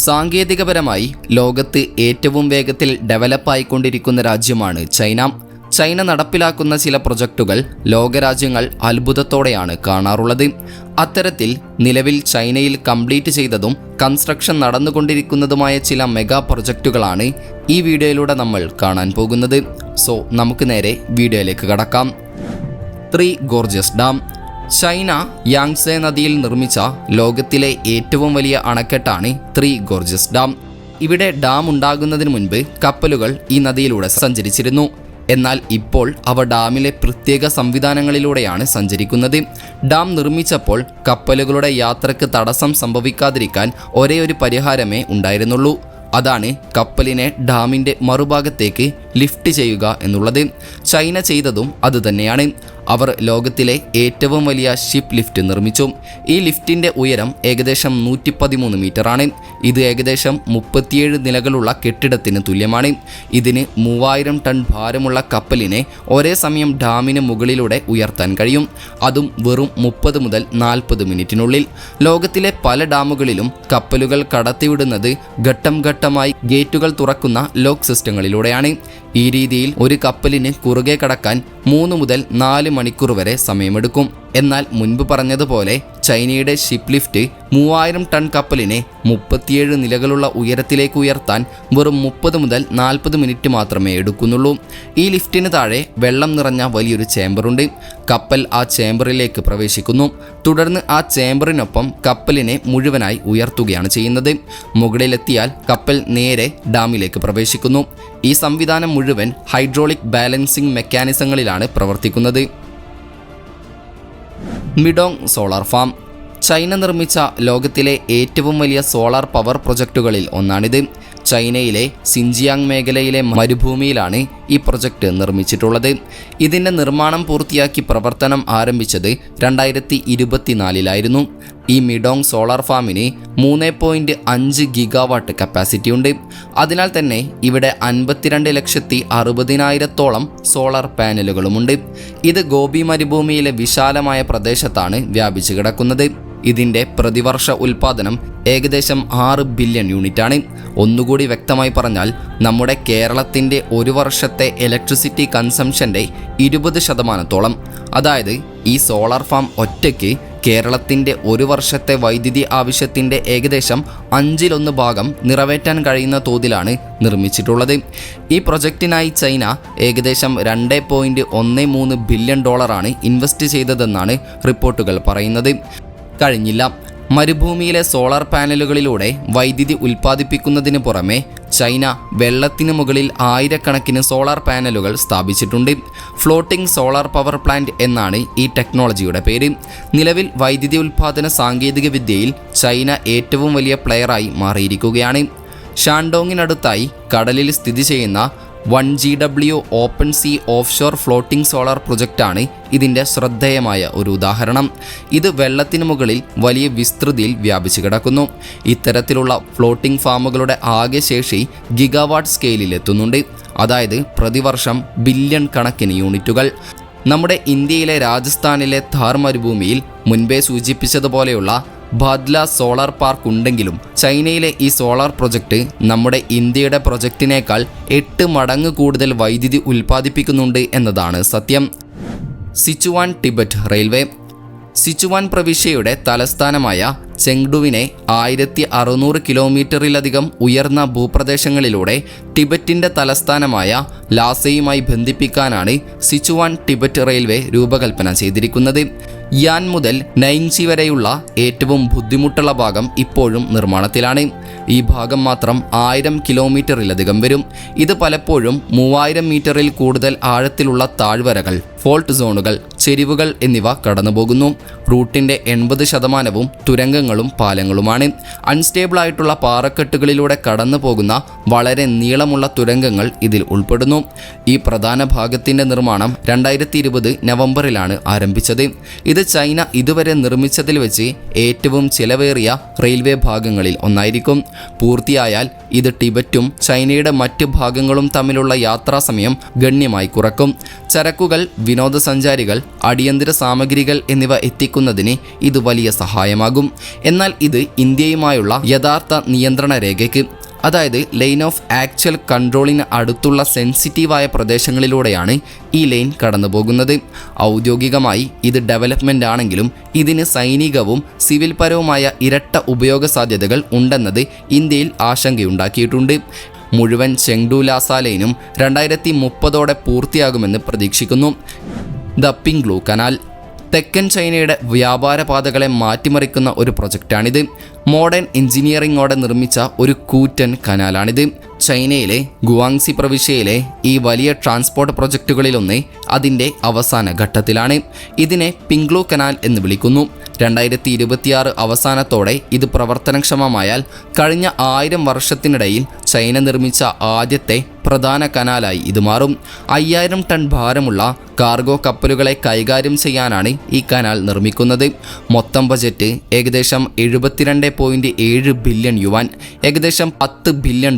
സാങ്കേതികപരമായി ലോകത്ത് ഏറ്റവും വേഗത്തിൽ ഡെവലപ്പായിക്കൊണ്ടിരിക്കുന്ന രാജ്യമാണ് ചൈന. ചൈന നടപ്പിലാക്കുന്ന ചില പ്രൊജക്റ്റുകൾ ലോകരാജ്യങ്ങൾ അത്ഭുതത്തോടെയാണ് കാണാറുള്ളത്. അത്തരത്തിൽ നിലവിൽ ചൈനയിൽ കംപ്ലീറ്റ് ചെയ്തതും കൺസ്ട്രക്ഷൻ നടന്നുകൊണ്ടിരിക്കുന്നതുമായ ചില മെഗാ പ്രൊജക്റ്റുകളാണ് ഈ വീഡിയോയിലൂടെ നമ്മൾ കാണാൻ പോകുന്നത്. സോ നമുക്ക് നേരെ വീഡിയോയിലേക്ക് കടക്കാം. 3 ഗോർജസ് ഡാം. ചൈന യാങ്സെ നദിയിൽ നിർമ്മിച്ച ലോകത്തിലെ ഏറ്റവും വലിയ അണക്കെട്ടാണ് 3 ഗോർജസ് ഡാം. ഇവിടെ ഡാം ഉണ്ടാകുന്നതിന് മുൻപ് കപ്പലുകൾ ഈ നദിയിലൂടെ സഞ്ചരിച്ചിരുന്നു. എന്നാൽ ഇപ്പോൾ അവ ഡാമിലെ പ്രത്യേക സംവിധാനങ്ങളിലൂടെയാണ് സഞ്ചരിക്കുന്നത്. ഡാം നിർമ്മിച്ചപ്പോൾ കപ്പലുകളുടെ യാത്രയ്ക്ക് തടസ്സം സംഭവിക്കാതിരിക്കാൻ ഒരേ ഒരു പരിഹാരമേ ഉണ്ടായിരുന്നുള്ളൂ. അതാണ് കപ്പലിനെ ഡാമിൻ്റെ മറുഭാഗത്തേക്ക് ലിഫ്റ്റ് ചെയ്യുക എന്നുള്ളത്. ചൈന ചെയ്തതും അതുതന്നെയാണ്. അവർ ലോകത്തിലെ ഏറ്റവും വലിയ ഷിപ്പ് ലിഫ്റ്റ് നിർമ്മിച്ചു. ഈ ലിഫ്റ്റിൻ്റെ ഉയരം ഏകദേശം 113 മീറ്ററാണ്. ഇത് ഏകദേശം 37 നിലകളുള്ള കെട്ടിടത്തിന് തുല്യമാണ്. ഇതിന് 3000 ടൺ ഭാരമുള്ള കപ്പലിനെ ഒരേ സമയം ഡാമിന് മുകളിലൂടെ ഉയർത്താൻ കഴിയും. അതും വെറും 30 മുതൽ 40 മിനിറ്റിനുള്ളിൽ. ലോകത്തിലെ പല ഡാമുകളിലും കപ്പലുകൾ കടത്തിവിടുന്നത് ഘട്ടം ഘട്ടമായി ഗേറ്റുകൾ തുറക്കുന്ന ലോക്ക് സിസ്റ്റങ്ങളിലൂടെയാണ്. ഈ രീതിയിൽ ഒരു കപ്പലിന് കുറുകെ കടക്കാൻ 3 മുതൽ 4 മണിക്കൂർ വരെ സമയമെടുക്കും. എന്നാൽ മുൻപ് പറഞ്ഞതുപോലെ ചൈനയുടെ ഷിപ്പ് ലിഫ്റ്റ് 3000 ടൺ കപ്പലിനെ 37 നിലകളുള്ള ഉയരത്തിലേക്ക് ഉയർത്താൻ വെറും 30 മുതൽ 40 മിനിറ്റ് മാത്രമേ എടുക്കുന്നുള്ളൂ. ഈ ലിഫ്റ്റിന് താഴെ വെള്ളം നിറഞ്ഞ വലിയൊരു ചേംബറുണ്ട്. കപ്പൽ ആ ചേംബറിലേക്ക് പ്രവേശിക്കുന്നു. തുടർന്ന് ആ ചേംബറിനൊപ്പം കപ്പലിനെ മുഴുവനായി ഉയർത്തുകയാണ് ചെയ്യുന്നത്. മുകളിലെത്തിയാൽ കപ്പൽ നേരെ ഡാമിലേക്ക് പ്രവേശിക്കുന്നു. ഈ സംവിധാനം മുഴുവൻ ഹൈഡ്രോളിക് ബാലൻസിംഗ് മെക്കാനിസങ്ങളിലാണ് പ്രവർത്തിക്കുന്നത്. മിഡോങ് സോളാർ ഫാം. ചൈന നിർമ്മിച്ച ലോകത്തിലെ ഏറ്റവും വലിയ സോളാർ പവർ പ്രൊജക്റ്റുകളിൽ ഒന്നാണിത്. ചൈനയിലെ സിൻജിയാങ് മേഖലയിലെ മരുഭൂമിയിലാണ് ഈ പ്രൊജക്റ്റ് നിർമ്മിച്ചിട്ടുള്ളത്. ഇതിൻ്റെ നിർമ്മാണം പൂർത്തിയാക്കി പ്രവർത്തനം ആരംഭിച്ചത് 2024 ഈ മിഡോങ് സോളാർ ഫാമിന് 3.5 ഗിഗാവാട്ട് കപ്പാസിറ്റി ഉണ്ട്. അതിനാൽ തന്നെ ഇവിടെ 52,60,000 സോളാർ പാനലുകളുമുണ്ട്. ഇത് ഗോബി മരുഭൂമിയിലെ വിശാലമായ പ്രദേശത്താണ് വ്യാപിച്ചു കിടക്കുന്നത്. ഇതിൻ്റെ പ്രതിവർഷ ഉൽപ്പാദനം ഏകദേശം 6 ബില്യൺ യൂണിറ്റാണ്. ഒന്നുകൂടി വ്യക്തമായി പറഞ്ഞാൽ നമ്മുടെ കേരളത്തിൻ്റെ ഒരു വർഷത്തെ ഇലക്ട്രിസിറ്റി കൺസംഷൻ്റെ 20%. അതായത് ഈ സോളാർ ഫാം ഒറ്റയ്ക്ക് കേരളത്തിൻ്റെ ഒരു വർഷത്തെ വൈദ്യുതി ആവശ്യത്തിൻ്റെ ഏകദേശം 1/5 നിറവേറ്റാൻ കഴിയുന്ന തോതിലാണ് നിർമ്മിച്ചിട്ടുള്ളത്. ഈ പ്രൊജക്റ്റിനായി ചൈന ഏകദേശം $2.13 ബില്യൺ ഇൻവെസ്റ്റ് ചെയ്തതെന്നാണ് റിപ്പോർട്ടുകൾ പറയുന്നത്. കഴിഞ്ഞില്ല. മരുഭൂമിയിലെ സോളാർ പാനലുകളിലൂടെ വൈദ്യുതി ഉൽപ്പാദിപ്പിക്കുന്നതിന് പുറമെ ചൈന വെള്ളത്തിന് മുകളിൽ ആയിരക്കണക്കിന് സോളാർ പാനലുകൾ സ്ഥാപിച്ചിട്ടുണ്ട്. ഫ്ലോട്ടിംഗ് സോളാർ പവർ പ്ലാന്റ് എന്നാണ് ഈ ടെക്നോളജിയുടെ പേര്. നിലവിൽ വൈദ്യുതി ഉൽപ്പാദന സാങ്കേതിക വിദ്യയിൽ ചൈന ഏറ്റവും വലിയ പ്ലെയറായി മാറിയിരിക്കുകയാണ്. ഷാൻഡോങ്ങിനടുത്തായി കടലിൽ സ്ഥിതി ചെയ്യുന്ന 1GW open sea offshore floating solar പ്രൊജക്റ്റാണ് ഇതിൻ്റെ ശ്രദ്ധേയമായ ഒരു ഉദാഹരണം. ഇത് വെള്ളത്തിന് മുകളിൽ വലിയ വിസ്തൃതിയിൽ വ്യാപിച്ചു കിടക്കുന്നു. ഇത്തരത്തിലുള്ള ഫ്ലോട്ടിംഗ് ഫാമുകളുടെ ആകെ ശേഷി ഗിഗാവാട്ട് സ്കെയിലിലെത്തുന്നുണ്ട്. അതായത് പ്രതിവർഷം ബില്യൺ കണക്കിന് യൂണിറ്റുകൾ. നമ്മുടെ ഇന്ത്യയിലെ രാജസ്ഥാനിലെ ഥാർ മരുഭൂമിയിൽ മുൻപേ സൂചിപ്പിച്ചതുപോലെയുള്ള ബാദ്ല സോളാർ പാർക്ക് ഉണ്ടെങ്കിലും ചൈനയിലെ ഈ സോളാർ പ്രൊജക്റ്റ് നമ്മുടെ ഇന്ത്യയുടെ പ്രൊജക്റ്റിനേക്കാൾ 8 മടങ്ങ് കൂടുതൽ വൈദ്യുതി ഉൽപ്പാദിപ്പിക്കുന്നുണ്ട് എന്നതാണ് സത്യം. സിച്ചുവാൻ ടിബറ്റ് റെയിൽവേ. സിച്ചുവാൻ പ്രവിശ്യയുടെ തലസ്ഥാനമായ ചെങ്ഡുവിനെ 1600 കിലോമീറ്ററിലധികം ഉയർന്ന ഭൂപ്രദേശങ്ങളിലൂടെ ടിബറ്റിൻ്റെ തലസ്ഥാനമായ ലാസയുമായി ബന്ധിപ്പിക്കാനാണ് സിച്ചുവാൻ ടിബറ്റ് റെയിൽവേ രൂപകൽപ്പന ചെയ്തിരിക്കുന്നത്. യാൻ മുതൽ നൈങ്ചി വരെയുള്ള ഏറ്റവും ബുദ്ധിമുട്ടുള്ള ഭാഗം ഇപ്പോഴും നിർമ്മാണത്തിലാണ്. ഈ ഭാഗം മാത്രം 1000 കിലോമീറ്ററിലധികം വരും. ഇത് പലപ്പോഴും 3000 മീറ്ററിൽ കൂടുതൽ ആഴത്തിലുള്ള താഴ്വരകൾ, ഫോൾട്ട് സോണുകൾ, ചെരിവുകൾ എന്നിവ കടന്നുപോകുന്നു. റൂട്ടിൻ്റെ 80% തുരങ്കങ്ങളും പാലങ്ങളുമാണ്. അൺസ്റ്റേബിളായിട്ടുള്ള പാറക്കെട്ടുകളിലൂടെ കടന്നു പോകുന്ന വളരെ നീളമുള്ള തുരങ്കങ്ങൾ ഇതിൽ ഉൾപ്പെടുന്നു. ഈ പ്രധാന ഭാഗത്തിൻ്റെ നിർമ്മാണം 2020 നവംബറിലാണ് ആരംഭിച്ചത്. ഇത് ചൈന ഇതുവരെ നിർമ്മിച്ചതിൽ വെച്ച് ഏറ്റവും ചിലവേറിയ റെയിൽവേ ഭാഗങ്ങളിൽ ഒന്നായിരിക്കും. പൂർത്തിയായാൽ ഇത് ടിബറ്റും ചൈനയുടെ മറ്റ് ഭാഗങ്ങളും തമ്മിലുള്ള യാത്രാസമയം ഗണ്യമായി കുറക്കും. ചരക്കുകൾ വിനോദസഞ്ചാരികൾ, അടിയന്തര സാമഗ്രികൾ എന്നിവ എത്തിക്കുന്നതിന് ഇത് വലിയ സഹായമാകും. എന്നാൽ ഇത് ഇന്ത്യയുമായുള്ള യഥാർത്ഥ നിയന്ത്രണ രേഖയ്ക്ക്, അതായത് ലൈൻ ഓഫ് ആക്ച്വൽ കൺട്രോളിന് അടുത്തുള്ള സെൻസിറ്റീവായ പ്രദേശങ്ങളിലൂടെയാണ് ഈ ലൈൻ കടന്നു പോകുന്നത്. ഔദ്യോഗികമായി ഇത് ഡെവലപ്മെൻ്റ് ആണെങ്കിലും ഇതിന് സൈനികവും സിവിൽ പരവുമായ ഇരട്ട ഉപയോഗ സാധ്യതകൾ ഉണ്ടെന്നത് ഇന്ത്യയിൽ ആശങ്കയുണ്ടാക്കിയിട്ടുണ്ട്. മുഴുവൻ ചെങ്ഡു ലാസ ലൈനും 2030 പൂർത്തിയാകുമെന്ന് പ്രതീക്ഷിക്കുന്നു. ദ പിങ്ഗ്ലു കനാൽ തെക്കൻ ചൈനയുടെ വ്യാപാര പാതകളെ മാറ്റിമറിക്കുന്ന ഒരു പ്രൊജക്റ്റാണിത്. മോഡേൺ എഞ്ചിനീയറിംഗോടെ നിർമ്മിച്ച ഒരു കൂറ്റൻ കനാലാണിത്. ചൈനയിലെ ഗുവാങ്സി പ്രവിശ്യയിലെ ഈ വലിയ ട്രാൻസ്പോർട്ട് പ്രൊജക്റ്റുകളിലൊന്ന് അതിൻ്റെ അവസാന ഘട്ടത്തിലാണ്. ഇതിനെ പിങ്ഗ്ലു കനാൽ എന്ന് വിളിക്കുന്നു. 2026 അവസാനത്തോടെ ഇത് പ്രവർത്തനക്ഷമമായാൽ കഴിഞ്ഞ 1000 വർഷത്തിനിടയിൽ ചൈന നിർമ്മിച്ച ആദ്യത്തെ പ്രധാന കനാലായി ഇത് മാറും. 5000 ടൺ ഭാരമുള്ള കാർഗോ കപ്പലുകളെ കൈകാര്യം ചെയ്യാനാണ് ഈ കനാൽ നിർമ്മിക്കുന്നത്. മൊത്തം ബജറ്റ് ഏകദേശം 72.7 ബില്യൺ യുവാൻ, ഏകദേശം $10 ബില്യൺ.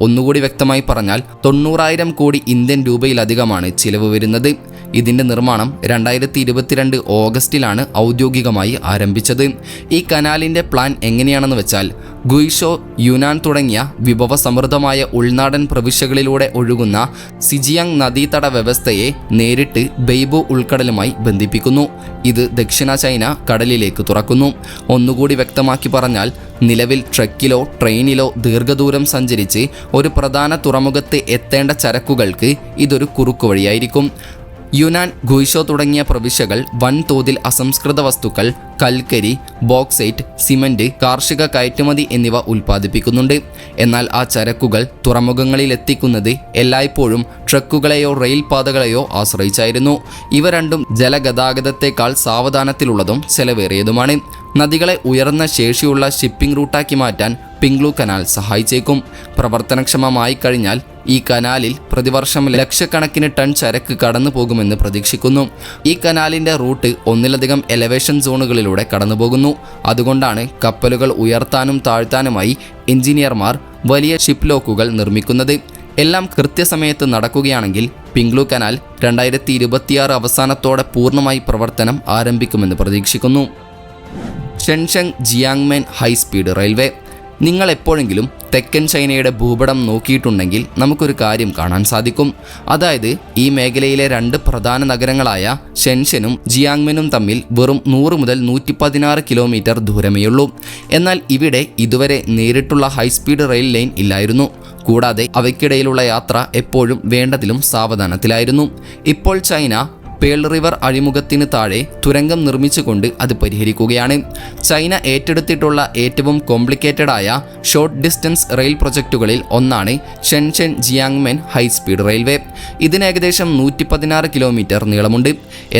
ഒന്നുകൂടി വ്യക്തമായി പറഞ്ഞാൽ 90,000 കോടി ഇന്ത്യൻ രൂപയിലധികമാണ് ചിലവ് വരുന്നത്. ഇതിൻ്റെ നിർമ്മാണം 2022 ഓഗസ്റ്റിലാണ് ഔദ്യോഗികമായി ആരംഭിച്ചത്. ഈ കനാലിൻ്റെ പ്ലാൻ എങ്ങനെയാണെന്ന് വെച്ചാൽ ഗുയ്ഷോ, യുനാൻ തുടങ്ങിയ വിഭവസമൃദ്ധമായ ഉൾനാടൻ പ്രവിശ്യകളിലൂടെ ഒഴുകുന്ന സിജിയാങ് നദീതട വ്യവസ്ഥയെ നേരിട്ട് ബെയ്ബു ഉൾക്കടലുമായി ബന്ധിപ്പിക്കുന്നു. ഇത് ദക്ഷിണ ചൈന കടലിലേക്ക് തുറക്കുന്നു. ഒന്നുകൂടി വ്യക്തമാക്കി പറഞ്ഞാൽ നിലവിൽ ട്രക്കിലോ ട്രെയിനിലോ ദീർഘദൂരം സഞ്ചരിച്ച് ഒരു പ്രധാന തുറമുഖത്ത് എത്തേണ്ട ചരക്കുകൾക്ക് ഇതൊരു കുറുക്കുവഴിയായിരിക്കും. യുനാൻ, ഗുയ്ഷോ തുടങ്ങിയ പ്രവിശ്യകൾ വൻതോതിൽ അസംസ്കൃത വസ്തുക്കൾ, കൽക്കരി, ബോക്സൈറ്റ്, സിമന്റ്, കാർഷിക കയറ്റുമതി എന്നിവ ഉൽപ്പാദിപ്പിക്കുന്നുണ്ട്. എന്നാൽ ആ ചരക്കുകൾ തുറമുഖങ്ങളിൽ എത്തിക്കുന്നത് എല്ലായ്പ്പോഴും ട്രക്കുകളെയോ റെയിൽ പാതകളെയോ ആശ്രയിച്ചായിരുന്നു. ഇവ രണ്ടും ജലഗതാഗതത്തേക്കാൾ സാവധാനത്തിലുള്ളതും ചെലവേറിയതുമാണ്. നദികളെ ഉയർന്ന ശേഷിയുള്ള ഷിപ്പിംഗ് റൂട്ടാക്കി മാറ്റാൻ പിങ്ഗ്ലു കനാൽ സഹായിച്ചേക്കും. പ്രവർത്തനക്ഷമമായി കഴിഞ്ഞാൽ ഈ കനാലിൽ പ്രതിവർഷം ലക്ഷക്കണക്കിന് ടൺ ചരക്ക് കടന്നു പോകുമെന്ന് പ്രതീക്ഷിക്കുന്നു. ഈ കനാലിൻ്റെ റൂട്ട് ഒന്നിലധികം എലവേഷൻ സോണുകളിലൂടെ കടന്നുപോകുന്നു. അതുകൊണ്ടാണ് കപ്പലുകൾ ഉയർത്താനും താഴ്ത്താനുമായി എഞ്ചിനീയർമാർ വലിയ ഷിപ്പ് ലോക്കുകൾ നിർമ്മിക്കുന്നത്. എല്ലാം കൃത്യസമയത്ത് നടക്കുകയാണെങ്കിൽ പിങ്ഗ്ലു കനാൽ 2026 അവസാനത്തോടെ പൂർണ്ണമായി പ്രവർത്തനം ആരംഭിക്കുമെന്ന് പ്രതീക്ഷിക്കുന്നു. ഷെൻഷെങ് ജിയാങ്മെൻ ഹൈസ്പീഡ് റെയിൽവേ. നിങ്ങൾ എപ്പോഴെങ്കിലും തെക്കൻ ചൈനയുടെ ഭൂപടം നോക്കിയിട്ടുണ്ടെങ്കിൽ നമുക്കൊരു കാര്യം കാണാൻ സാധിക്കും. അതായത് ഈ മേഖലയിലെ 2 പ്രധാന നഗരങ്ങളായ ഷെൻഷനും ജിയാങ്മെനും തമ്മിൽ വെറും 100 മുതൽ 116 കിലോമീറ്റർ ദൂരമേയുള്ളൂ. എന്നാൽ ഇവിടെ ഇതുവരെ നേരിട്ടുള്ള ഹൈസ്പീഡ് റെയിൽ ലൈൻ ഇല്ലായിരുന്നു. കൂടാതെ അവയ്ക്കിടയിലുള്ള യാത്ര എപ്പോഴും വേണ്ടതിലും സാവധാനത്തിലായിരുന്നു. ഇപ്പോൾ ചൈന പേൾ റിവർ അഴിമുഖത്തിന് താഴെ തുരങ്കം നിർമ്മിച്ചുകൊണ്ട് അത് പരിഹരിക്കുകയാണ്. ചൈന ഏറ്റെടുത്തിട്ടുള്ള ഏറ്റവും കോംപ്ലിക്കേറ്റഡ് ആയ ഷോർട്ട് ഡിസ്റ്റൻസ് റെയിൽ പ്രൊജക്റ്റുകളിൽ ഒന്നാണ് ഷെൻഷെൻ ജിയാങ്മെൻ ഹൈസ്പീഡ് റെയിൽവേ. ഇതിന് ഏകദേശം 116 കിലോമീറ്റർ നീളമുണ്ട്.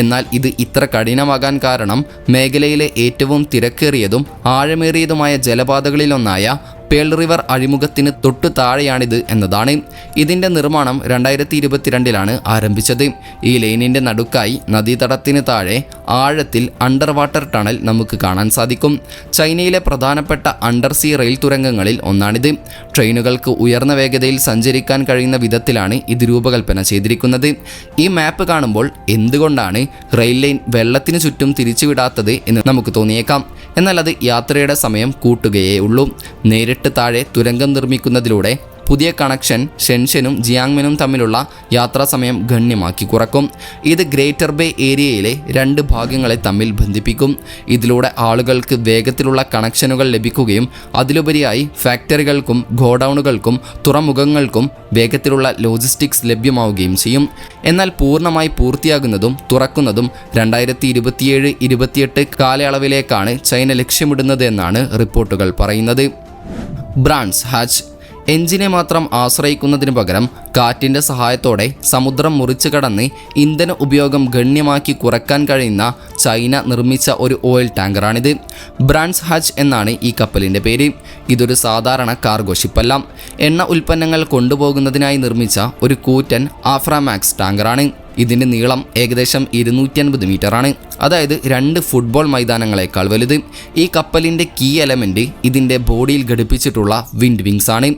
എന്നാൽ ഇത് ഇത്ര കഠിനമാകാൻ കാരണം മേഖലയിലെ ഏറ്റവും തിരക്കേറിയതും ആഴമേറിയതുമായ ജലപാതകളിലൊന്നായ പേൾ റിവർ അഴിമുഖത്തിന് തൊട്ടു താഴെയാണിത് എന്നതാണ്. ഇതിൻ്റെ നിർമ്മാണം 2022 ആരംഭിച്ചത്. ഈ ലൈനിൻ്റെ നടുക്കായി നദീതടത്തിന് താഴെ ആഴത്തിൽ അണ്ടർ വാട്ടർ ടണൽ നമുക്ക് കാണാൻ സാധിക്കും. ചൈനയിലെ പ്രധാനപ്പെട്ട അണ്ടർസീ റെയിൽ തുരങ്കങ്ങളിൽ ഒന്നാണിത്. ട്രെയിനുകൾക്ക് ഉയർന്ന വേഗതയിൽ സഞ്ചരിക്കാൻ കഴിയുന്ന വിധത്തിലാണ് ഇത് രൂപകൽപ്പന ചെയ്തിരിക്കുന്നത്. ഈ മാപ്പ് കാണുമ്പോൾ എന്തുകൊണ്ടാണ് റെയിൽ ലൈൻ വെള്ളത്തിന് ചുറ്റും തിരിച്ചുവിടാത്തത് എന്ന് നമുക്ക് തോന്നിയേക്കാം. എന്നാൽ അത് യാത്രയുടെ സമയം കൂട്ടുകയേ ഉള്ളൂ. നേരിട്ട് താഴെ തുരങ്കം നിർമ്മിക്കുന്നതിലൂടെ പുതിയ കണക്ഷൻ ഷെൻഷനും ജിയാങ്മെനും തമ്മിലുള്ള യാത്രാസമയം ഗണ്യമാക്കി കുറക്കും. ഇത് ഗ്രേറ്റർ ബേ ഏരിയയിലെ 2 ഭാഗങ്ങളെ തമ്മിൽ ബന്ധിപ്പിക്കും. ഇതിലൂടെ ആളുകൾക്ക് വേഗത്തിലുള്ള കണക്ഷനുകൾ ലഭിക്കുകയും അതിലുപരിയായി ഫാക്ടറികൾക്കും ഗോഡൌണുകൾക്കും തുറമുഖങ്ങൾക്കും വേഗത്തിലുള്ള ലോജിസ്റ്റിക്സ് ലഭ്യമാവുകയും ചെയ്യും. എന്നാൽ പൂർണ്ണമായി പൂർത്തിയാകുന്നതും തുറക്കുന്നതും 2027-28 കാലയളവിലേക്കാണ് ചൈന ലക്ഷ്യമിടുന്നത് എന്നാണ് റിപ്പോർട്ടുകൾ പറയുന്നത്. Brands hatch. എഞ്ചിനെ മാത്രം ആശ്രയിക്കുന്നതിന് പകരം കാറ്റിൻ്റെ സഹായത്തോടെ സമുദ്രം മുറിച്ചു കടന്ന് ഇന്ധന ഉപയോഗം ഗണ്യമാക്കി കുറയ്ക്കാൻ കഴിയുന്ന ചൈന നിർമ്മിച്ച ഒരു ഓയിൽ ടാങ്കറാണിത്. ബ്രാൻഡ്സ് ഹാച്ച് എന്നാണ് ഈ കപ്പലിൻ്റെ പേര്. ഇതൊരു സാധാരണ കാർഗോ ഷിപ്പല്ല. എണ്ണ ഉൽപ്പന്നങ്ങൾ കൊണ്ടുപോകുന്നതിനായി നിർമ്മിച്ച ഒരു കൂറ്റൻ ആഫ്രാമാക്സ് ടാങ്കറാണ്. ഇതിൻ്റെ നീളം ഏകദേശം 250 മീറ്ററാണ്, അതായത് 2 ഫുട്ബോൾ മൈതാനങ്ങളെക്കാൾ വലുത്. ഈ കപ്പലിൻ്റെ കീ എലമെൻറ്റ് ഇതിൻ്റെ ബോഡിയിൽ ഘടിപ്പിച്ചിട്ടുള്ള വിൻഡ് വിങ്സ് ആണ്.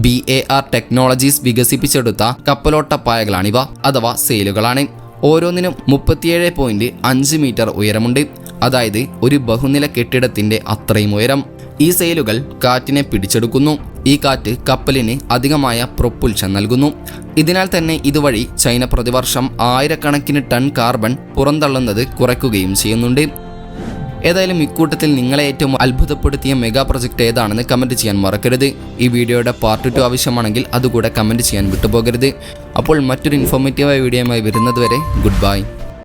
BAR ടെക്നോളജീസ് വികസിപ്പിച്ചെടുത്ത കപ്പലോട്ടപ്പായകളാണിവ, അഥവാ സെയിലുകളാണ്. ഓരോന്നിനും 37.5 മീറ്റർ ഉയരമുണ്ട്. അതായത് ഒരു ബഹുനില കെട്ടിടത്തിൻ്റെ അത്രയും ഉയരം. ഈ സെയിലുകൾ കാറ്റിനെ പിടിച്ചെടുക്കുന്നു. ഈ കാറ്റ് കപ്പലിന് അധികമായ പ്രൊപ്പുൽഷൻ നൽകുന്നു. ഇതിനാൽ തന്നെ ഇതുവഴി ചൈന പ്രതിവർഷം ആയിരക്കണക്കിന് ടൺ കാർബൺ പുറന്തള്ളുന്നത് കുറയ്ക്കുകയും ചെയ്യുന്നുണ്ട്. ഏതായാലും ഇക്കൂട്ടത്തിൽ നിങ്ങളെ ഏറ്റവും അത്ഭുതപ്പെടുത്തിയ മെഗാ പ്രൊജക്റ്റ് ഏതാണെന്ന് കമൻറ്റ് ചെയ്യാൻ മറക്കരുത്. ഈ വീഡിയോയുടെ പാർട്ട് 2 ആവശ്യമാണെങ്കിൽ അതുകൂടെ കമൻറ്റ് ചെയ്യാൻ വിട്ടുപോകരുത്. അപ്പോൾ മറ്റൊരു ഇൻഫോർമേറ്റീവായ വീഡിയോയുമായി വരുന്നതുവരെ ഗുഡ് ബൈ.